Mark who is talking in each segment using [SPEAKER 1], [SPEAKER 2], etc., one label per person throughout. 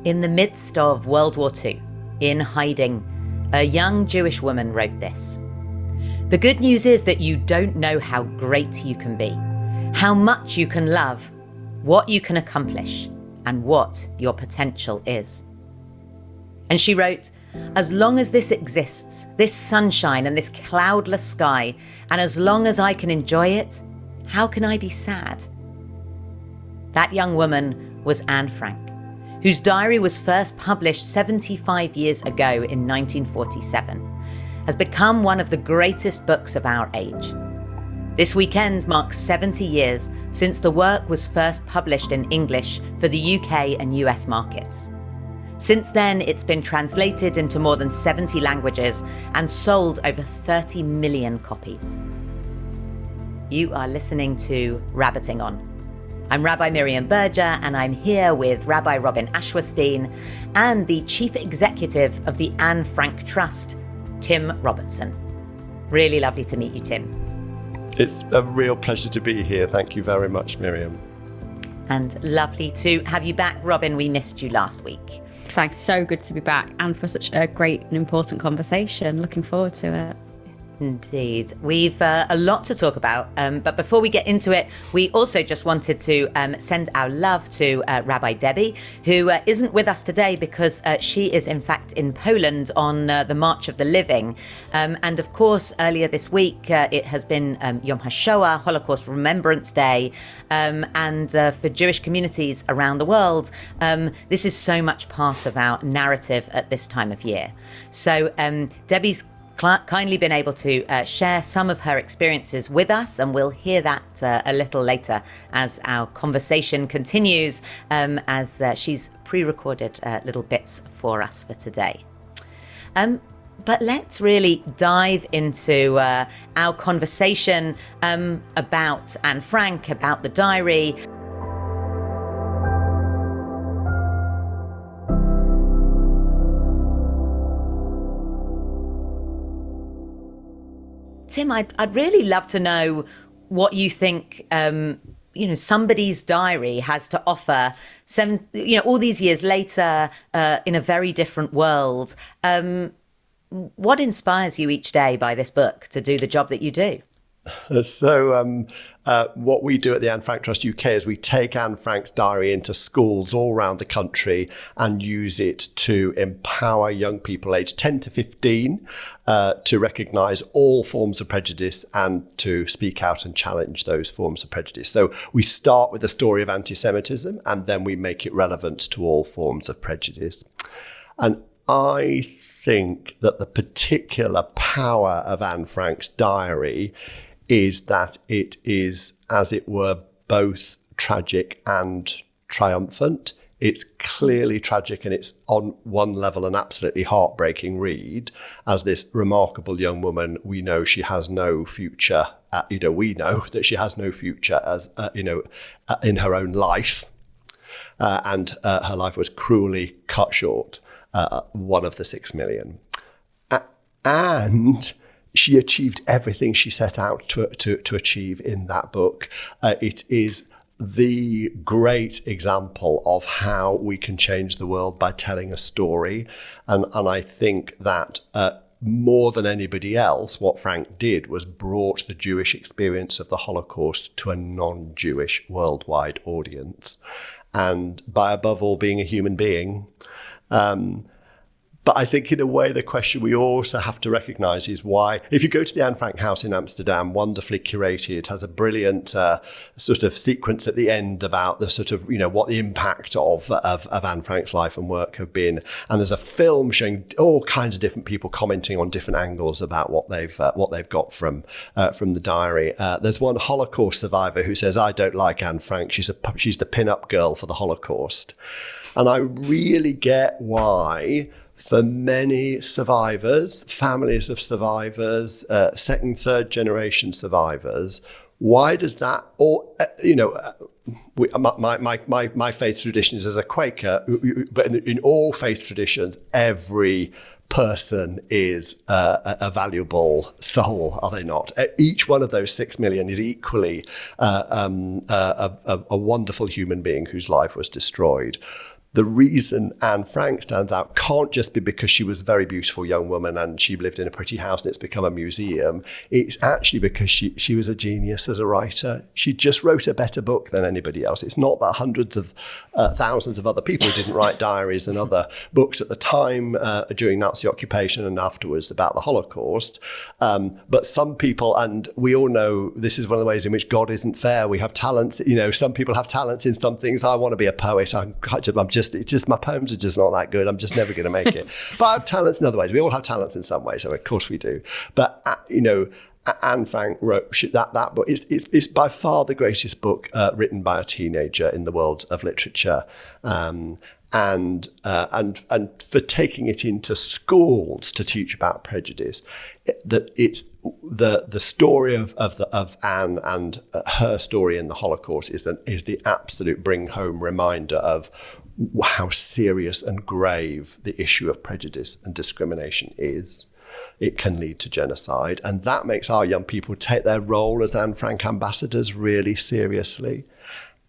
[SPEAKER 1] In the midst of World War II, in hiding, a young Jewish woman wrote this. The good news is that you don't know how great you can be, how much you can love, what you can accomplish, and what your potential is. And she wrote, as long as this exists, this sunshine and this cloudless sky, and as long as I can enjoy it, how can I be sad? That young woman was Anne Frank, whose diary was first published 75 years ago in 1947, has become one of the greatest books of our age. This weekend marks 70 years since the work was first published in English for the UK and US markets. Since then, it's been translated into more than 70 languages and sold over 30 million copies. You are listening to Rabbiting On. I'm Rabbi Miriam Berger, and I'm here with Rabbi Robin Ashwerstein and the Chief Executive of the Anne Frank Trust, Tim Robertson. Really lovely to meet you, Tim.
[SPEAKER 2] It's a real pleasure to be here. Thank you very much, Miriam.
[SPEAKER 1] And lovely to have you back, Robin. We missed you last week.
[SPEAKER 3] Thanks, so good to be back and for such a great and important conversation. Looking forward to it.
[SPEAKER 1] Indeed. We've a lot to talk about, but before we get into it, we also just wanted to send our love to Rabbi Debbie, who isn't with us today because she is in fact in Poland on the March of the Living. And of course, earlier this week, it has been Yom HaShoah, Holocaust Remembrance Day, and for Jewish communities around the world, this is so much part of our narrative at this time of year. So Debbie's kindly been able to share some of her experiences with us, and we'll hear that a little later as our conversation continues, as she's pre-recorded little bits for us for today. But let's really dive into our conversation about Anne Frank, about the diary. Tim, I'd really love to know what you think, somebody's diary has to offer all these years later, in a very different world. What inspires you each day by this book to do the job that you do?
[SPEAKER 2] So what we do at the Anne Frank Trust UK is we take Anne Frank's diary into schools all around the country and use it to empower young people aged 10 to 15 to recognise all forms of prejudice and to speak out and challenge those forms of prejudice. So we start with the story of anti-Semitism and then we make it relevant to all forms of prejudice. And I think that the particular power of Anne Frank's diary is that it is, as it were, both tragic and triumphant. It's clearly tragic and it's on one level an absolutely heartbreaking read. As this remarkable young woman, we know she has no future. We know that she has no future as, in her own life. And her life was cruelly cut short, one of the 6 million. And she achieved everything she set out to achieve in that book. It is the great example of how we can change the world by telling a story. And I think that more than anybody else, what Frank did was brought the Jewish experience of the Holocaust to a non-Jewish worldwide audience. And by above all being a human being, but I think in a way, the question we also have to recognise is why, if you go to the Anne Frank house in Amsterdam, wonderfully curated, has a brilliant sort of sequence at the end about the sort of, what the impact of Anne Frank's life and work have been. And there's a film showing all kinds of different people commenting on different angles about what they've got from the diary. There's one Holocaust survivor who says, I don't like Anne Frank. She's the pin-up girl for the Holocaust. And I really get why, for many survivors, families of survivors, second, third generation survivors, why does that, my faith tradition is as a Quaker, but in all faith traditions, every person is a valuable soul, are they not? Each one of those 6 million is equally a wonderful human being whose life was destroyed. the reason Anne Frank stands out can't just be because she was a very beautiful young woman and she lived in a pretty house and it's become a museum. It's actually because she was a genius as a writer. She just wrote a better book than anybody else. It's not that hundreds of thousands of other people didn't write diaries and other books at the time during Nazi occupation and afterwards about the Holocaust. But some people, and we all know this is one of the ways in which God isn't fair. We have talents, some people have talents in some things. I want to be a poet. My poems are just not that good. I'm just never going to make it. But I have talents in other ways. We all have talents in some ways, so of course we do. But Anne Frank wrote that book. It's by far the greatest book written by a teenager in the world of literature, and for taking it into schools to teach about prejudice. That it's the story of Anne and her story in the Holocaust is the absolute bring home reminder of how serious and grave the issue of prejudice and discrimination is. It can lead to genocide, and that makes our young people take their role as Anne Frank ambassadors really seriously.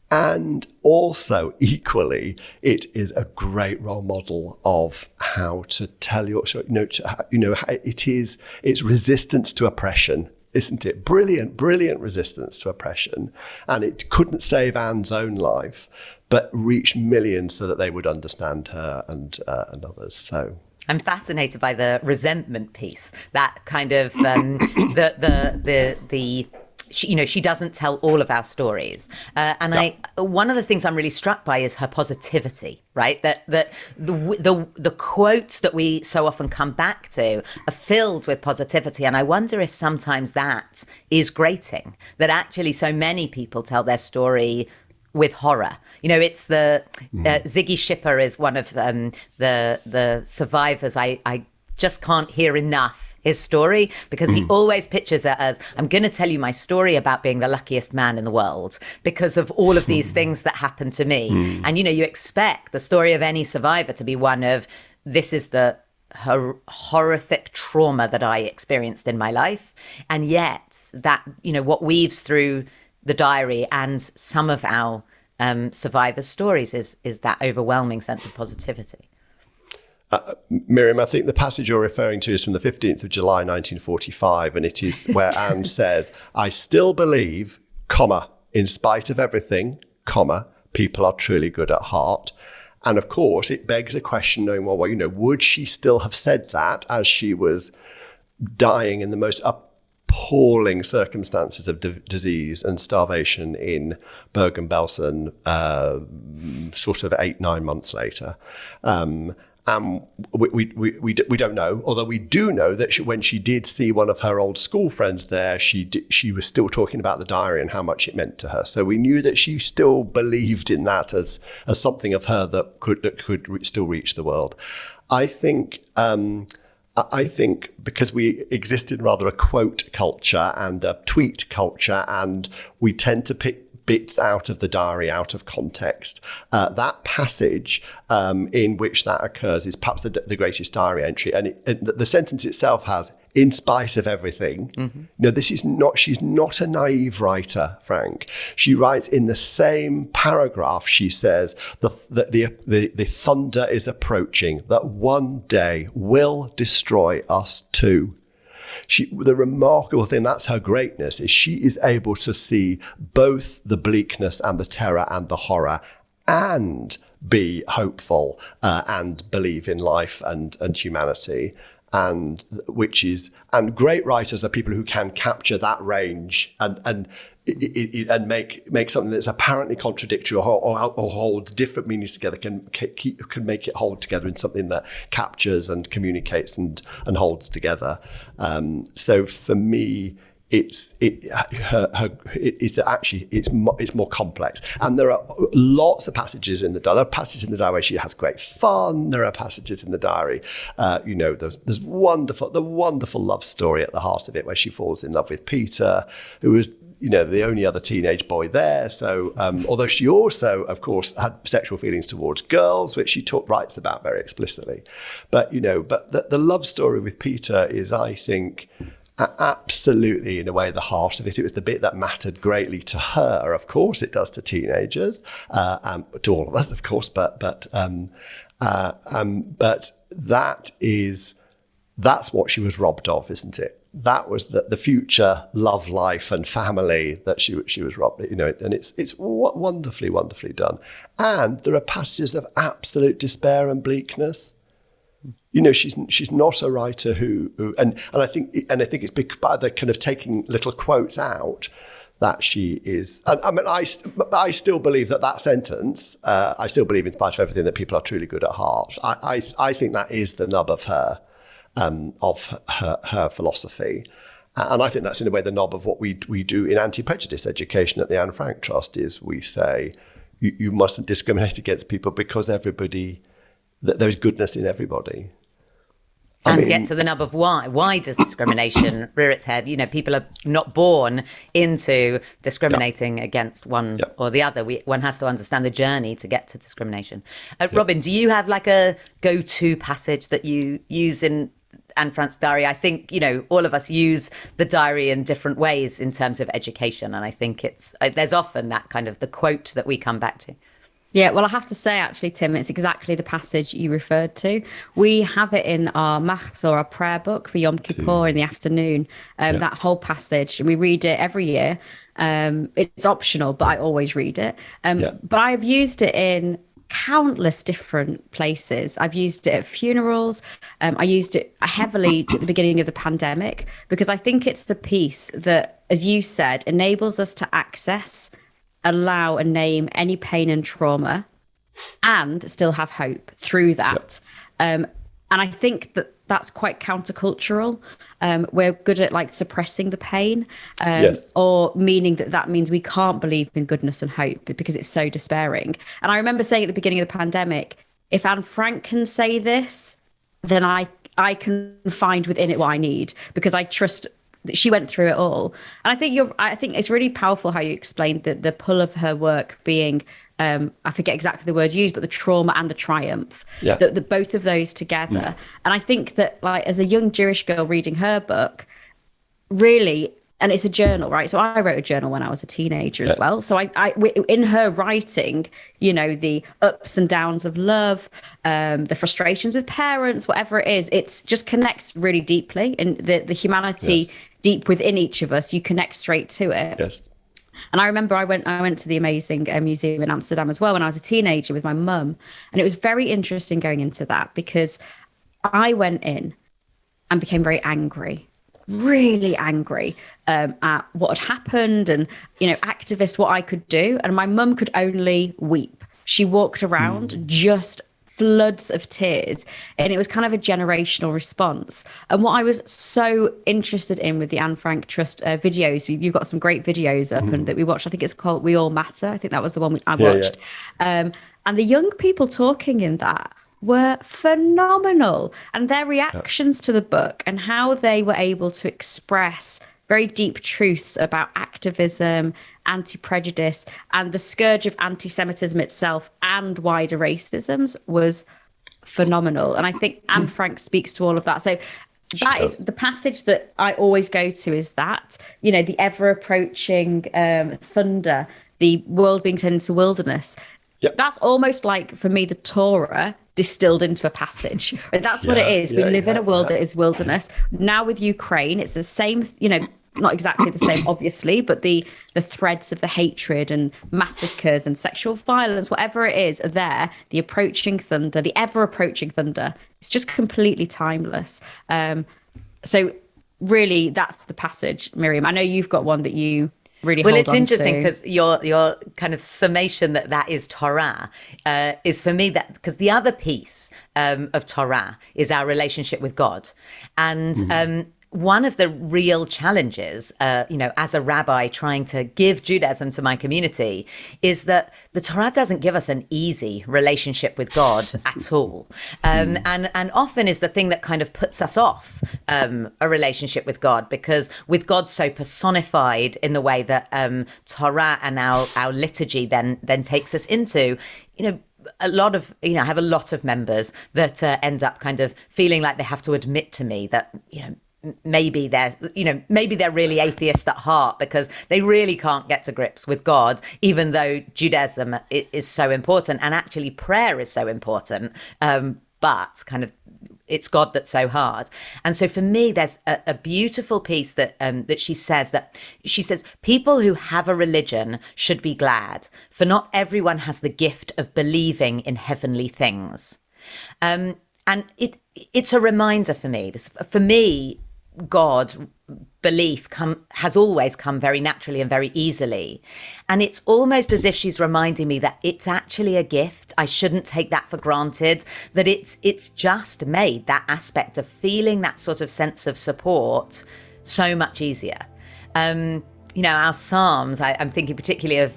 [SPEAKER 2] And also, equally, it is a great role model of how to tell your story. It's resistance to oppression, isn't it? Brilliant resistance to oppression. And it couldn't save Anne's own life, but reach millions so that they would understand her and others. So
[SPEAKER 1] I'm fascinated by the resentment piece. That kind of she doesn't tell all of our stories, one of the things I'm really struck by is her positivity, right? That the quotes that we so often come back to are filled with positivity, and I wonder if sometimes that is grating. That actually so many people tell their story with horror. It's the Ziggy Shipper is one of the survivors. I just can't hear enough his story, because he always pictures it as, I'm going to tell you my story about being the luckiest man in the world because of all of these things that happened to me. And, you expect the story of any survivor to be one of, this is the horrific trauma that I experienced in my life. And yet that, what weaves through the diary and some of our survivors' stories is that overwhelming sense of positivity.
[SPEAKER 2] Miriam, I think the passage you're referring to is from the 15th of July, 1945, and it is where Anne says, I still believe, in spite of everything, people are truly good at heart. And of course, it begs a question knowing, would she still have said that as she was dying in the most appalling circumstances of disease and starvation in Bergen-Belsen, sort of 8-9 months later? We don't know, although we do know that when she did see one of her old school friends there, she was still talking about the diary and how much it meant to her. So we knew that she still believed in that as something of her that could still reach the world. I think because we exist in rather a quote culture and a tweet culture, and we tend to pick bits out of the diary out of context. That passage in which that occurs is perhaps the greatest diary entry, and the sentence itself has, in spite of everything. She's not a naive writer, Frank. She writes in the same paragraph, she says, the thunder is approaching, that one day will destroy us too. The remarkable thing, that's her greatness, is she is able to see both the bleakness and the terror and the horror and be hopeful and believe in life and humanity. And great writers are people who can capture that range and make something that's apparently contradictory or holds different meanings together, can make it hold together in something that captures and communicates and holds together. So for me, it's more complex, and there are lots of passages in the diary. There are passages in the diary where she has great fun. There are passages in the diary, there's the wonderful love story at the heart of it, where she falls in love with Peter, who was the only other teenage boy there. So although she also, of course, had sexual feelings towards girls, which she writes about very explicitly, but the love story with Peter is, I think, Absolutely, in a way, the heart of it. It was the bit that mattered greatly to her. Of course, it does to teenagers, to all of us, of course. But that's what she was robbed of, isn't it? That was the future love life and family that she was robbed. And it's wonderfully, wonderfully done. And there are passages of absolute despair and bleakness. She's not a writer who and I think it's by the kind of taking little quotes out that she is. And I mean, I still believe that sentence. I still believe, in spite of everything, that people are truly good at heart. I think that is the nub of her philosophy, and I think that's in a way the knob of what we do in anti-prejudice education at the Anne Frank Trust. Is we say you mustn't discriminate against people because there's goodness in everybody.
[SPEAKER 1] And get to the nub of why. Why does discrimination rear its head? People are not born into discriminating against one or the other. One has to understand the journey to get to discrimination. Robin, do you have like a go-to passage that you use in Anne Frank's diary? I think, all of us use the diary in different ways in terms of education. And I think there's often that kind of the quote that we come back to.
[SPEAKER 3] Yeah, well, I have to say, actually, Tim, it's exactly the passage you referred to. We have it in our maths or our prayer book for Yom Kippur in the afternoon, that whole passage. And we read it every year. It's optional, but I always read it. But I've used it in countless different places. I've used it at funerals. I used it heavily at the beginning of the pandemic, because I think it's the piece that, as you said, enables us to access, allow and name any pain and trauma and still have hope through that. And I think that's quite countercultural. We're good at like suppressing the pain, or meaning that means we can't believe in goodness and hope because it's so despairing. And I remember saying at the beginning of the pandemic, if Anne Frank can say this, then I can find within it what I need, because I trust she went through it all. And I think it's really powerful how you explained the pull of her work being, I forget exactly the words used, but the trauma and the triumph, the both of those together. And I think that, like, as a young Jewish girl reading her book, really, and it's a journal, right? So I wrote a journal when I was a teenager as well. So I in her writing, the ups and downs of love, the frustrations with parents, whatever it is, it just connects really deeply. And the humanity deep within each of us, you connect straight to it.
[SPEAKER 2] Yes.
[SPEAKER 3] And I remember I went to the amazing museum in Amsterdam as well when I was a teenager with my mum. And it was very interesting going into that, because I went in and became very angry, really angry at what had happened and, activist, what I could do. And my mum could only weep. She walked around just floods of tears, and it was kind of a generational response. And what I was so interested in with the Anne Frank Trust videos, you've got some great videos up and that we watched. I think it's called We All Matter. I think that was the one I watched. And the young people talking in that were phenomenal, and their reactions to the book and how they were able to express very deep truths about activism, anti-prejudice, and the scourge of anti-Semitism itself and wider racisms was phenomenal. And I think Anne Frank speaks to all of that. So that is the passage that I always go to, is that, the ever-approaching thunder, the world being turned into wilderness. That's almost like, for me, the Torah distilled into a passage. That's what it is. We live in a world that is wilderness. Now with Ukraine, it's the same, not exactly the same, obviously, but the threads of the hatred and massacres and sexual violence, whatever it is, are there. The approaching thunder, the ever-approaching thunder, it's just completely timeless. So really, that's the passage, Miriam. I know you've got one that you really hold on to.
[SPEAKER 1] Well, it's interesting because your kind of summation that is Torah is, for me, that because the other piece of Torah is our relationship with God. And one of the real challenges, as a rabbi trying to give Judaism to my community, is that the Torah doesn't give us an easy relationship with God at all. And often is the thing that kind of puts us off a relationship with God, because with God so personified in the way that Torah and our liturgy then takes us into, a lot of, I have a lot of members that end up kind of feeling like they have to admit to me that, maybe they're really atheist at heart because they really can't get to grips with God, even though Judaism is so important and actually prayer is so important. But kind of it's God that's so hard. And so for me, there's a beautiful piece that she says people who have a religion should be glad, for not everyone has the gift of believing in heavenly things. And it's a reminder for me. For me, God belief has always come very naturally and very easily. And it's almost as if she's reminding me that it's actually a gift. I shouldn't take that for granted, that it's just made that aspect of feeling that sort of sense of support so much easier. Our Psalms, I'm thinking particularly of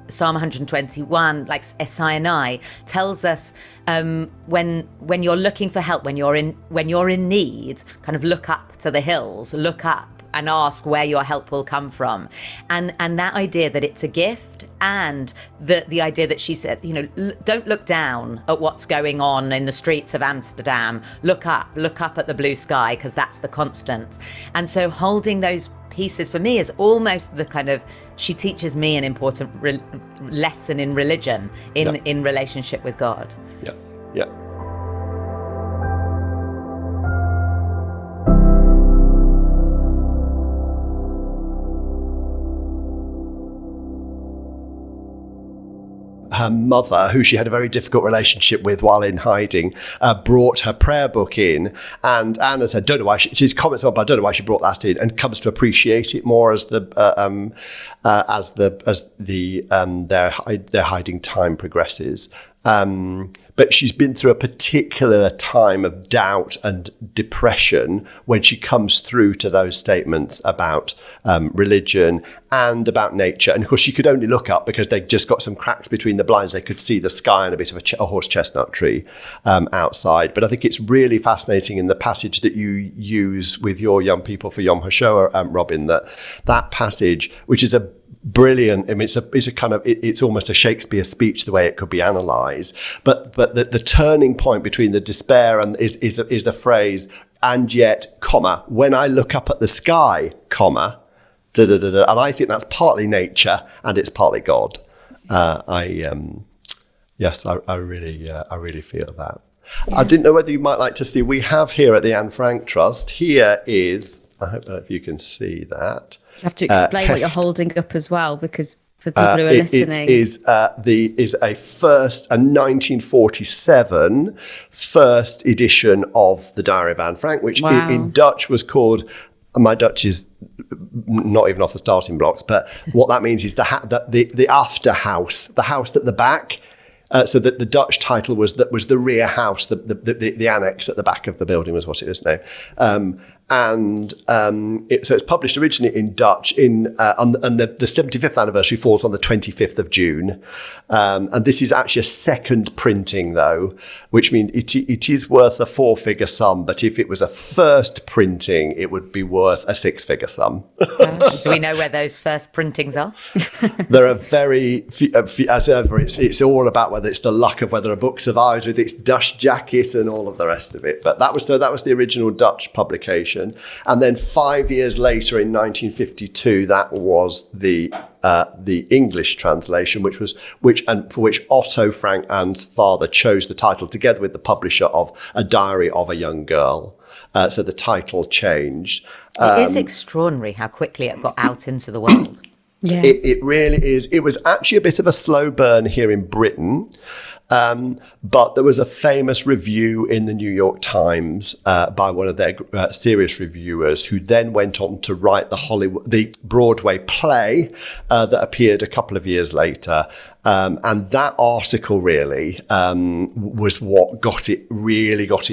[SPEAKER 1] Psalm 121, like Sinai, tells us when you're looking for help, when you're in need, kind of look up to the hills, look up and ask where your help will come from. And that idea that it's a gift, and the idea that she said, don't look down at what's going on in the streets of Amsterdam. Look up at the blue sky, because that's the constant. And so holding those pieces for me is almost the kind of, she teaches me an important lesson in religion, in relationship with God.
[SPEAKER 2] Yeah. Her mother, who she had a very difficult relationship with while in hiding, brought her prayer book in, and Anna said, "Don't know why." She's comments on, but I don't know why she brought that in, and comes to appreciate it more as their hiding time progresses. But she's been through a particular time of doubt and depression when she comes through to those statements about religion and about nature. And of course, she could only look up because they just got some cracks between the blinds. They could see the sky and a bit of a horse chestnut tree outside. But I think it's really fascinating in the passage that you use with your young people for Yom HaShoah, Robin, that passage, which is a brilliant. I mean, it's a kind of, it's almost a Shakespeare speech the way it could be analysed. But the turning point between the despair and is the phrase, and yet, comma, when I look up at the sky, comma, da da da da. And I think that's partly nature and it's partly God. I really feel that. Yeah. I didn't know whether you might like to see. We have here at the Anne Frank Trust. Here is, I don't know if you can see that.
[SPEAKER 3] You have to explain what you're holding up as well, because for people who are listening,
[SPEAKER 2] it is a 1947 first edition of the Diary of Anne Frank, which in Dutch was called. My Dutch is not even off the starting blocks, but what that means is the achterhuis, the house at the back. So that the Dutch title was the rear house, the annex at the back of the building was what it is now. So it's published originally in Dutch and the 75th anniversary falls on the 25th of June. And this is actually a second printing though, which means it is worth a 4-figure sum, but if it was a first printing, it would be worth a 6-figure sum.
[SPEAKER 1] Do we know where those first printings are?
[SPEAKER 2] There are very few, as ever, it's all about whether it's the luck of whether a book survives with its dust jacket and all of the rest of it. But that was the original Dutch publication. And then 5 years later, in 1952, that was the English translation, for which Otto Frank, Anne's father, chose the title together with the publisher of A Diary of a Young Girl. So the title changed.
[SPEAKER 1] It is extraordinary how quickly it got out into the world.
[SPEAKER 3] Yeah.
[SPEAKER 2] It really is. It was actually a bit of a slow burn here in Britain. But there was a famous review in the New York Times by one of their serious reviewers, who then went on to write the Broadway play that appeared a couple of years later. And that article really was what got it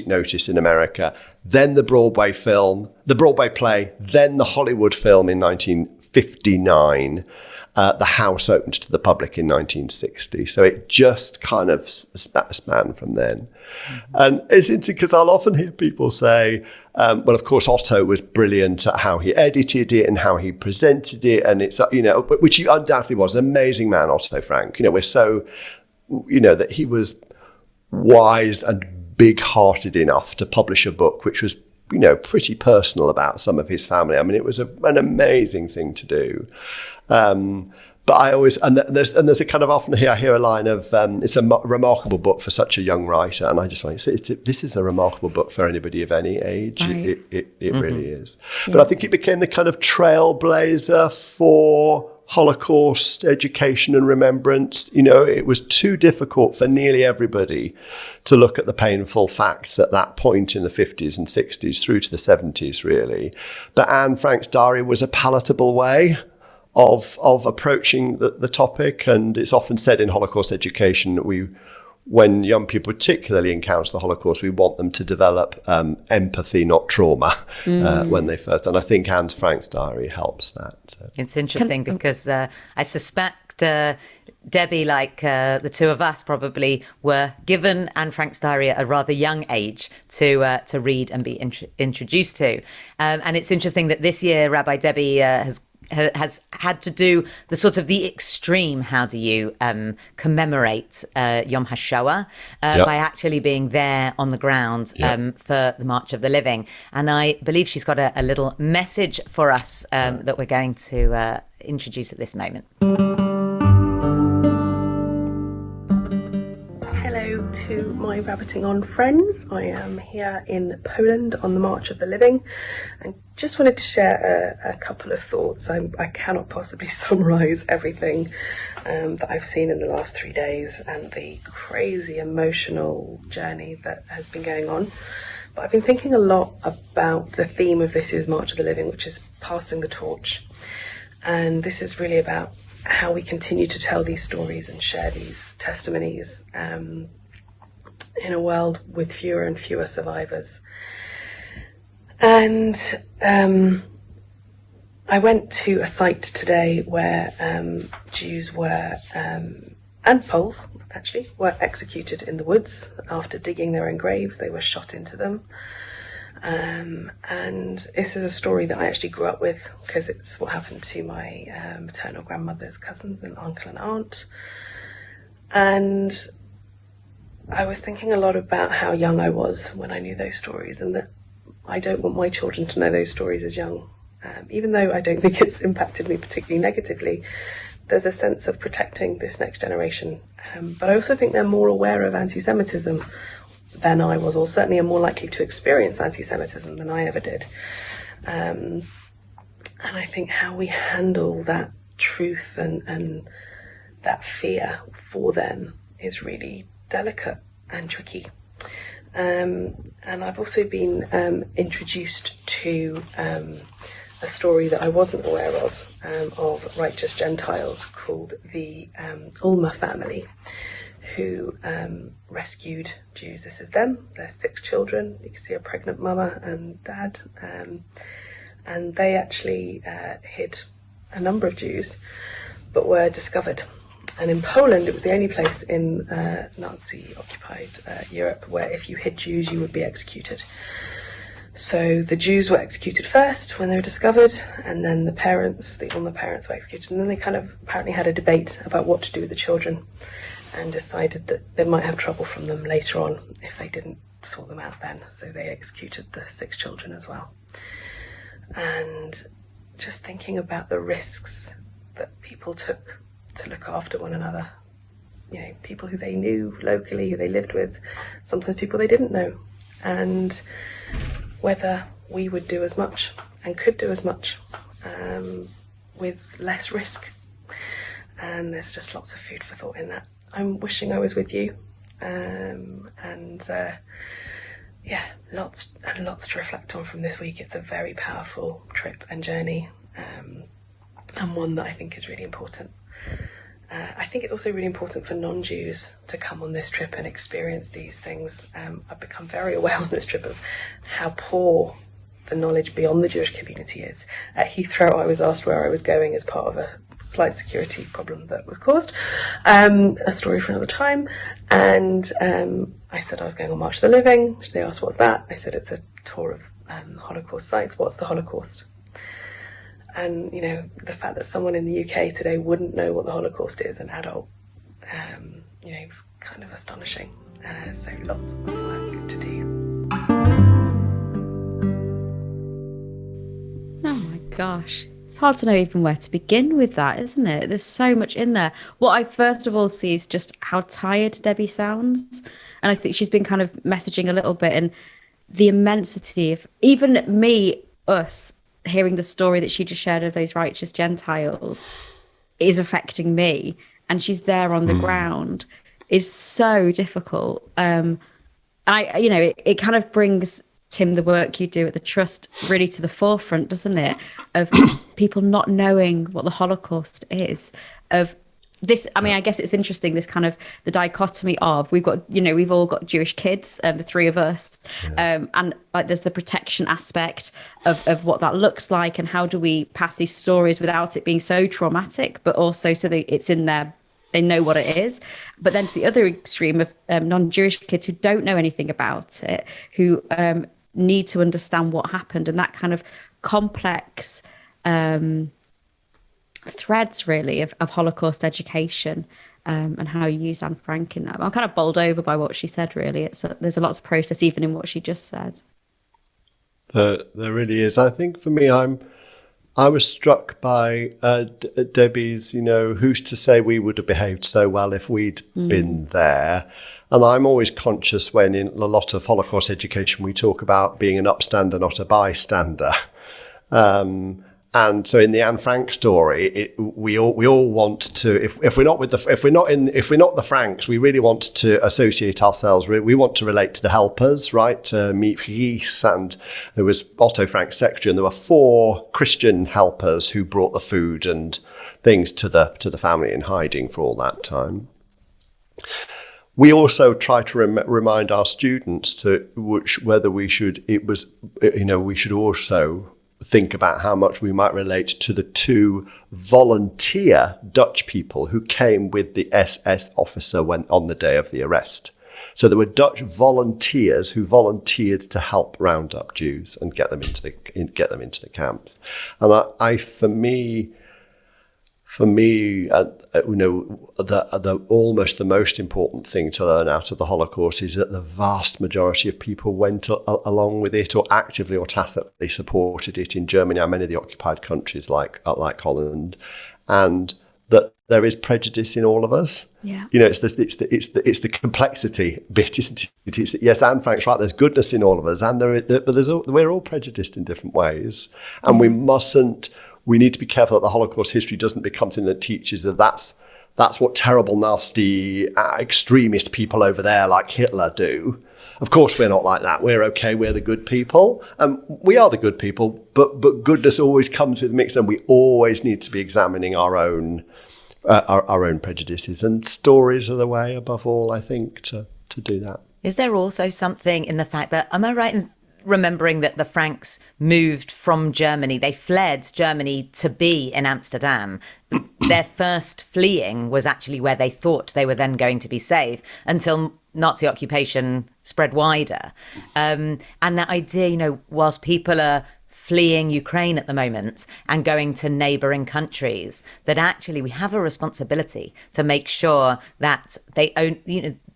[SPEAKER 2] noticed in America. Then the Broadway play, then the Hollywood film in 1959. The house opened to the public in 1960. So it just kind of span from then. Mm-hmm. And it's interesting because I'll often hear people say, well, of course, Otto was brilliant at how he edited it and how he presented it. And it's, which he undoubtedly was, an amazing man, Otto Frank. We're so, that he was wise and big-hearted enough to publish a book which was pretty personal about some of his family. I mean, it was an amazing thing to do. But I always, and there's a kind of often I hear a line of, it's a remarkable book for such a young writer. And I just want to say, this is a remarkable book for anybody of any age.
[SPEAKER 3] Right.
[SPEAKER 2] It really is. Yeah. But I think it became the kind of trailblazer for Holocaust education and remembrance. It was too difficult for nearly everybody to look at the painful facts at that point in the 50s and 60s through to the 70s, really. But Anne Frank's diary was a palatable way of approaching the topic. And it's often said in Holocaust education that when young people particularly encounter the Holocaust, we want them to develop empathy, not trauma, when they first. And I think Anne Frank's diary helps that. So.
[SPEAKER 1] It's interesting because I suspect Debbie, like the two of us, probably were given Anne Frank's diary at a rather young age to read and be introduced to. And it's interesting that this year Rabbi Debbie has had to do the sort of the extreme. How do you commemorate Yom HaShoah by actually being there on the ground for the March of the Living? And I believe she's got a little message for us that we're going to introduce at this moment.
[SPEAKER 4] Hello to my rabbiting on friends. I am here in Poland on the March of the Living and just wanted to share a couple of thoughts. I cannot possibly summarise everything that I've seen in the last 3 days and the crazy emotional journey that has been going on. But I've been thinking a lot about the theme of this year's March of the Living, which is passing the torch. And this is really about how we continue to tell these stories and share these testimonies in a world with fewer and fewer survivors. And I went to a site today where Jews were, and Poles actually, were executed in the woods after digging their own graves. They were shot into them. And this is a story that I actually grew up with because it's what happened to my maternal grandmother's cousins and uncle and aunt. And I was thinking a lot about how young I was when I knew those stories, and that I don't want my children to know those stories as young. Even though I don't think it's impacted me particularly negatively, there's a sense of protecting this next generation. But I also think they're more aware of anti-Semitism than I was, or certainly are more likely to experience anti-Semitism than I ever did. And I think how we handle that truth and that fear for them is really delicate and tricky. And I've also been introduced to a story that I wasn't aware of righteous Gentiles called the Ulmer family, who rescued Jews. This is them. They're 6 children. You can see a pregnant mama and dad. And they actually hid a number of Jews, but were discovered. And in Poland, it was the only place in Nazi-occupied Europe where if you hid Jews, you would be executed. So the Jews were executed first when they were discovered, and then the Ulmer parents were executed. And then they kind of apparently had a debate about what to do with the children, and decided that they might have trouble from them later on if they didn't sort them out then. So they executed the 6 children as well. And just thinking about the risks that people took to look after one another. People who they knew locally, who they lived with, sometimes people they didn't know. And whether we would do as much and could do as much with less risk. And there's just lots of food for thought in that. I'm wishing I was with you, lots and lots to reflect on from this week. It's a very powerful trip and journey, and one that I think is really important. I think it's also really important for non-Jews to come on this trip and experience these things. I've become very aware on this trip of how poor the knowledge beyond the Jewish community is. At Heathrow, I was asked where I was going as part of a slight security problem that was caused. A story for another time. And I said I was going on March of the Living. They asked, what's that? I said, it's a tour of Holocaust sites. What's the Holocaust? And, the fact that someone in the UK today wouldn't know what the Holocaust is, an adult, was kind of astonishing. So lots of work to do.
[SPEAKER 3] gosh. It's hard to know even where to begin with that, isn't it? There's so much in there. What I first of all see is just how tired Debbie sounds. And I think she's been kind of messaging a little bit, and the immensity of even us, hearing the story that she just shared of those righteous Gentiles is affecting me. And she's there on the ground is so difficult. It kind of brings, Tim, the work you do at the Trust really to the forefront, doesn't it? Of people not knowing what the Holocaust is. Of this, I mean, I guess it's interesting, this kind of the dichotomy of we've all got Jewish kids, the three of us, and like there's the protection aspect of what that looks like, and how do we pass these stories without it being so traumatic, but also so that it's in there. They know what it is. But then to the other extreme of non-Jewish kids who don't know anything about it, who need to understand what happened, and that kind of complex threads really of Holocaust education, and how you use Anne Frank in that. I'm kind of bowled over by what she said, really. There's a lot to process even in what she just said.
[SPEAKER 2] There really is. I think for me, I was struck by Debbie's, who's to say we would have behaved so well if we'd been there. And I'm always conscious when in a lot of Holocaust education, we talk about being an upstander, not a bystander. And so in the Anne Frank story, we all want to, if we're not the Franks, we really want to associate ourselves. We want to relate to the helpers, right? Mies, and there was Otto Frank's secretary, and there were 4 Christian helpers who brought the food and things to the family in hiding for all that time. We also try to remind our students we should also think about how much we might relate to the 2 volunteer Dutch people who came with the SS officer on the day of the arrest. So there were Dutch volunteers who volunteered to help round up Jews and get them into the camps. And for me, almost the most important thing to learn out of the Holocaust is that the vast majority of people went along with it, or actively or tacitly supported it in Germany and many of the occupied countries like Holland, and that there is prejudice in all of us.
[SPEAKER 3] Yeah,
[SPEAKER 2] it's the complexity bit, isn't it? It's yes, Anne Frank's right. There's goodness in all of us, and we're all prejudiced in different ways, and we need to be careful that the Holocaust history doesn't become something that teaches that that's what terrible, nasty, extremist people over there like Hitler do. Of course, we're not like that. We're okay. We're the good people. We are the good people, but goodness always comes with mix, and we always need to be examining our own prejudices. And stories are the way, above all, I think, to do that.
[SPEAKER 1] Is there also something in the fact that, am I right in remembering that the Franks moved from Germany? They fled Germany to be in Amsterdam. Their first fleeing was actually where they thought they were then going to be safe, until Nazi occupation spread wider. And that idea, whilst people are fleeing Ukraine at the moment and going to neighbouring countries, that actually we have a responsibility to make sure that they own,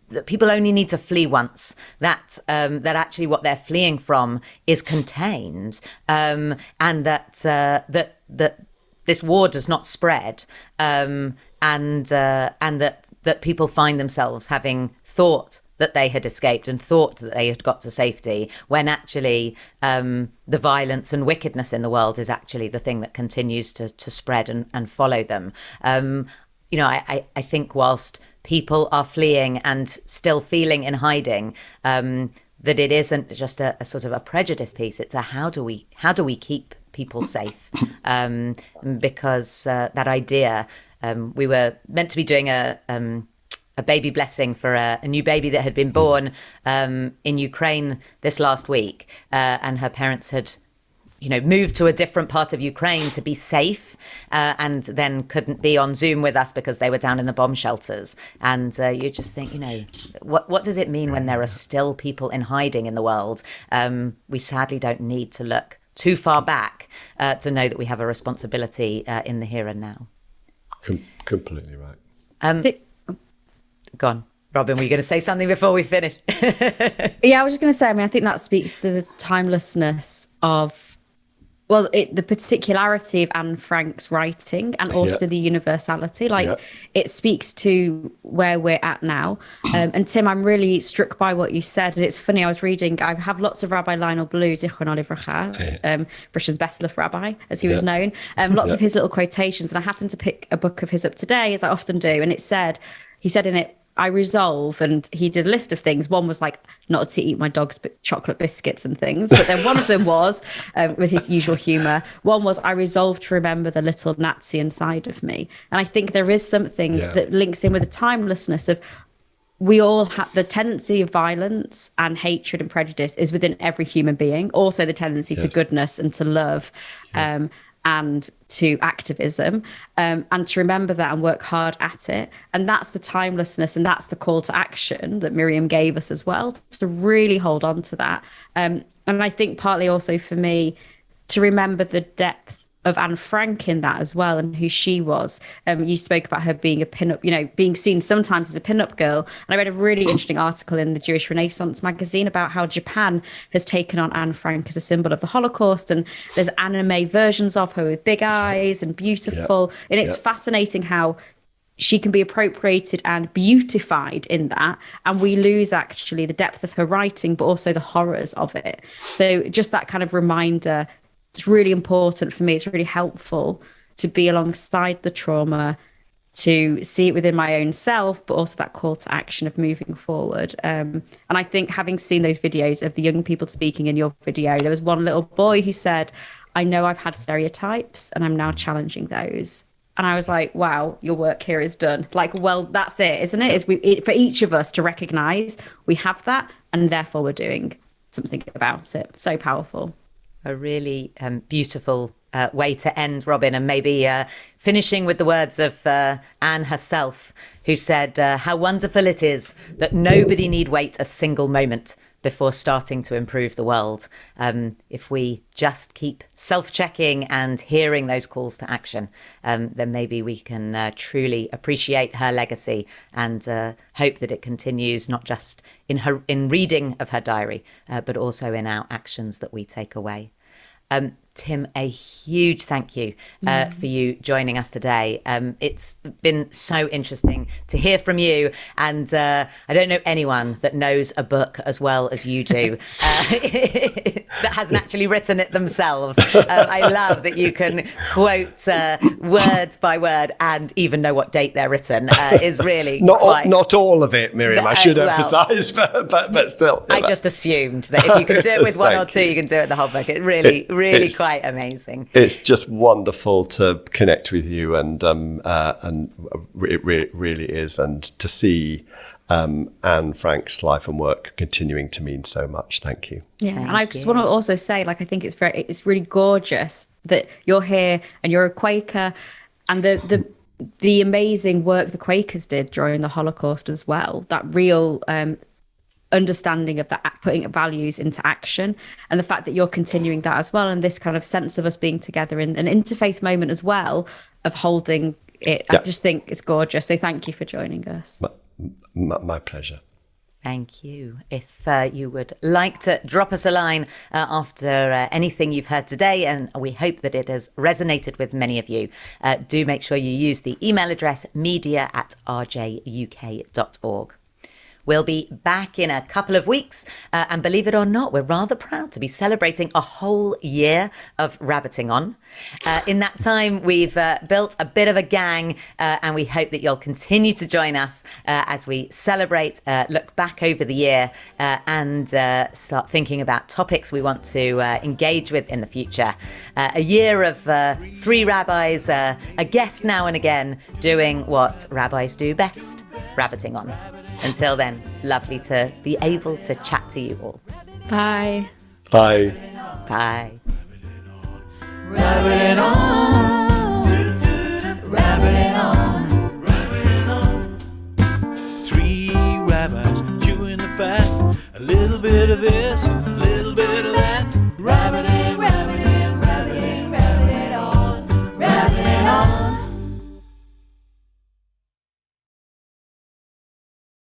[SPEAKER 1] that people only need to flee once, that actually what they're fleeing from is contained, and that this war does not spread, and that people find themselves having thought that they had escaped and thought that they had got to safety, when actually the violence and wickedness in the world is actually the thing that continues to spread and follow them. I think whilst people are fleeing and still feeling in hiding, that it isn't just a sort of a prejudice piece. It's a how do we keep people safe? Because that idea, we were meant to be doing a baby blessing for a new baby that had been born in Ukraine this last week, and her parents had moved to a different part of Ukraine to be safe, and then couldn't be on Zoom with us because they were down in the bomb shelters. And you just think, what does it mean when there are still people in hiding in the world? We sadly don't need to look too far back to know that we have a responsibility in the here and now.
[SPEAKER 2] Completely right.
[SPEAKER 1] Go on. Robin, were you going to say something before we finish?
[SPEAKER 3] Yeah, I was just going to say, I think that speaks to the timelessness of Well, the particularity of Anne Frank's writing and also the universality, it speaks to where we're at now. And Tim, I'm really struck by what you said. And it's funny, I have lots of Rabbi Lionel Blue, Zichrono Livracha, Britain's best loved rabbi, as he was known. Lots of his little quotations. And I happened to pick a book of his up today, as I often do. And he said in it, I resolve, and he did a list of things. One was like not to eat my dog's chocolate biscuits and things. But then one of them was, with his usual humour, one was I resolve to remember the little Nazi inside of me. And I think there is something that links in with the timelessness of we all have the tendency of violence and hatred and prejudice is within every human being. Also the tendency to goodness and to love. And to activism, and to remember that and work hard at it. And that's the timelessness, and that's the call to action that Miriam gave us as well, to really hold on to that. And I think partly also for me to remember the depth of Anne Frank in that as well, and who she was. You spoke about her being a pinup, being seen sometimes as a pinup girl. And I read a really interesting article in the Jewish Renaissance magazine about how Japan has taken on Anne Frank as a symbol of the Holocaust. And there's anime versions of her with big eyes and beautiful. And it's fascinating how she can be appropriated and beautified in that. And we lose actually the depth of her writing, but also the horrors of it. So just that kind of reminder, it's really important for me. It's really helpful to be alongside the trauma, to see it within my own self, but also that call to action of moving forward. And I think having seen those videos of the young people speaking in your video, there was one little boy who said, I know I've had stereotypes and I'm now challenging those. And I was like, wow, your work here is done. Like, well, that's it, isn't it? For each of us to recognize we have that, and therefore we're doing something about it. So powerful.
[SPEAKER 1] A really beautiful way to end, Robin, and maybe finishing with the words of Anne herself, who said, how wonderful it is that nobody need wait a single moment before starting to improve the world. If we just keep self-checking and hearing those calls to action, then maybe we can truly appreciate her legacy and hope that it continues, not just in reading of her diary, but also in our actions that we take away. Tim, a huge thank you for you joining us today. It's been so interesting to hear from you. And I don't know anyone that knows a book as well as you do that hasn't actually written it themselves. I love that you can quote word by word and even know what date they're written. Is really
[SPEAKER 2] not all of it, Miriam. I should emphasise, but still.
[SPEAKER 1] I just assumed that if you can do it with one or two, you can do it the whole book. It really quite amazing.
[SPEAKER 2] It's just wonderful to connect with you, and it really is, and to see Anne Frank's life and work continuing to mean so much. Thank you.
[SPEAKER 3] Yeah, and I just want to also say, like, I think it's really gorgeous that you're here and you're a Quaker, and the amazing work the Quakers did during the Holocaust as well. That real understanding of that, putting values into action, and the fact that you're continuing that as well, and this kind of sense of us being together in an interfaith moment as well, of holding it. I just think it's gorgeous. So thank you for joining us.
[SPEAKER 2] My pleasure.
[SPEAKER 1] Thank you. If you would like to drop us a line after anything you've heard today, and we hope that it has resonated with many of you, do make sure you use the email address media@rjuk.org. We'll be back in a couple of weeks, and believe it or not, we're rather proud to be celebrating a whole year of rabbiting on. In that time, we've built a bit of a gang, and we hope that you'll continue to join us as we celebrate, look back over the year, and start thinking about topics we want to engage with in the future. A year of three rabbis, a guest now and again, doing what rabbis do best, rabbiting on. Until then, lovely to be able to chat to you all.
[SPEAKER 3] Bye.
[SPEAKER 2] Bye.
[SPEAKER 1] Bye.
[SPEAKER 5] Rabbiting on, rabbiting on, rabbiting on. Three rabbis chewing the fat, a little bit of this,